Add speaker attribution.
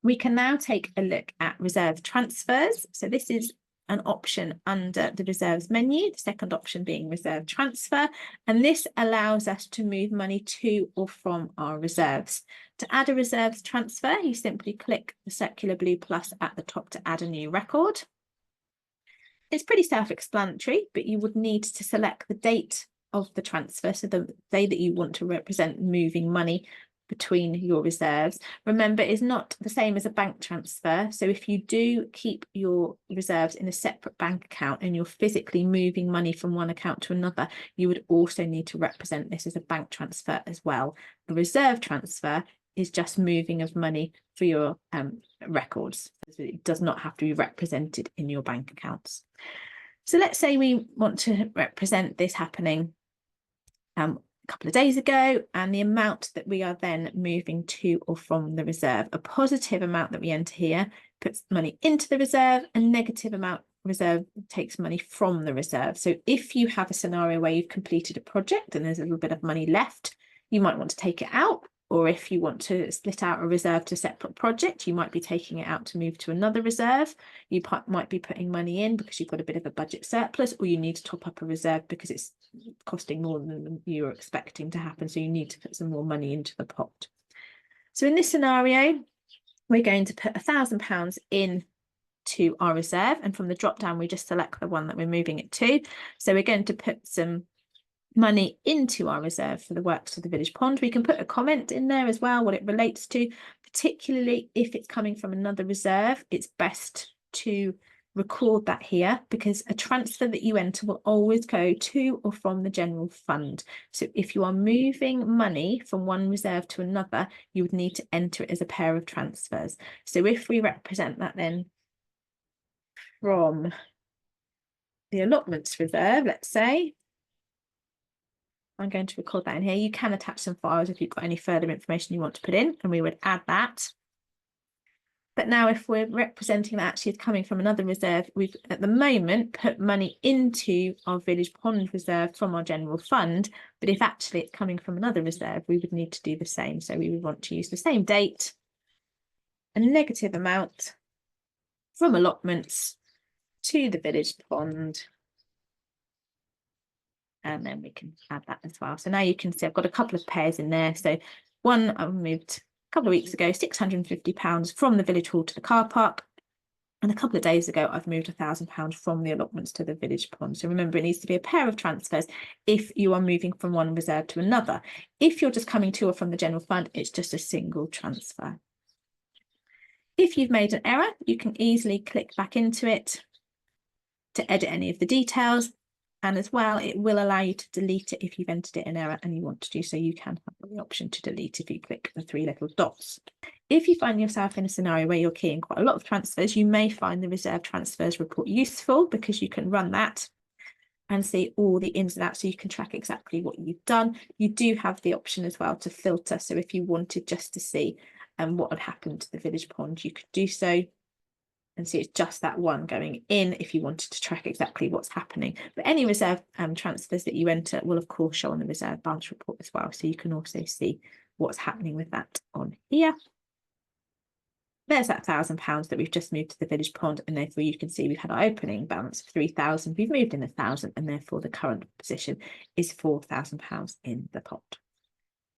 Speaker 1: We can now take a look at reserve transfers. So this is an option under the reserves menu, the second option being reserve transfer, and this allows us to move money to or from our reserves. To add a reserves transfer, you simply click the circular blue plus at the top to add a new record. It's pretty self-explanatory, but you would need to select the date of the transfer, so the day that you want to represent moving money between your reserves. Remember, it's not the same as a bank transfer. So if you do keep your reserves in a separate bank account and you're physically moving money from one account to another, you would also need to represent this as a bank transfer as well. The reserve transfer is just moving of money for your records. It does not have to be represented in your bank accounts. So let's say we want to represent this happening a couple of days ago, and the amount that we are then moving to or from the reserve. A positive amount that we enter here puts money into the reserve, a negative amount reserve takes money from the reserve. So if you have a scenario where you've completed a project and there's a little bit of money left, you might want to take it out. Or if you want to split out a reserve to a separate project, you might be taking it out to move to another reserve. You might be putting money in because you've got a bit of a budget surplus, or you need to top up a reserve because it's costing more than you were expecting to happen. So you need to put some more money into the pot. So in this scenario, we're going to put £1,000 in to our reserve. And from the drop down, we just select the one that we're moving it to. So we're going to put some money into our reserve for the works of the village pond. We can put a comment in there as well, what it relates to, particularly if it's coming from another reserve. It's best to record that here, because a transfer that you enter will always go to or from the general fund. So if you are moving money from one reserve to another, you would need to enter it as a pair of transfers. So if we represent that then from the allotments reserve, let's say, I'm going to record that in here. You can attach some files if you've got any further information you want to put in, and we would add that. But now if we're representing that actually as coming from another reserve, we've at the moment put money into our village pond reserve from our general fund. But if actually it's coming from another reserve, we would need to do the same. So we would want to use the same date, a negative amount from allotments to the village pond. And then we can add that as well. So now you can see I've got a couple of pairs in there. So one I moved a couple of weeks ago, £650 from the village hall to the car park. And a couple of days ago, I've moved £1,000 from the allotments to the village pond. So remember, it needs to be a pair of transfers if you are moving from one reserve to another. If you're just coming to or from the general fund, it's just a single transfer. If you've made an error, you can easily click back into it to edit any of the details. And as well, it will allow you to delete it if you've entered it in error and you want to do so. You can have the option to delete if you click the three little dots. If you find yourself in a scenario where you're keying quite a lot of transfers, you may find the reserve transfers report useful, because you can run that and see all the ins and outs, so you can track exactly what you've done. You do have the option as well to filter. So if you wanted just to see what had happened to the village pond, you could do so. And see, it's just that one going in if you wanted to track exactly what's happening. But any reserve transfers that you enter will, of course, show on the reserve balance report as well. So you can also see what's happening with that on here. There's that £1,000 that we've just moved to the village pond, and therefore you can see we've had our opening balance of 3,000. We've moved in 1,000, and therefore the current position is £4,000 in the pot.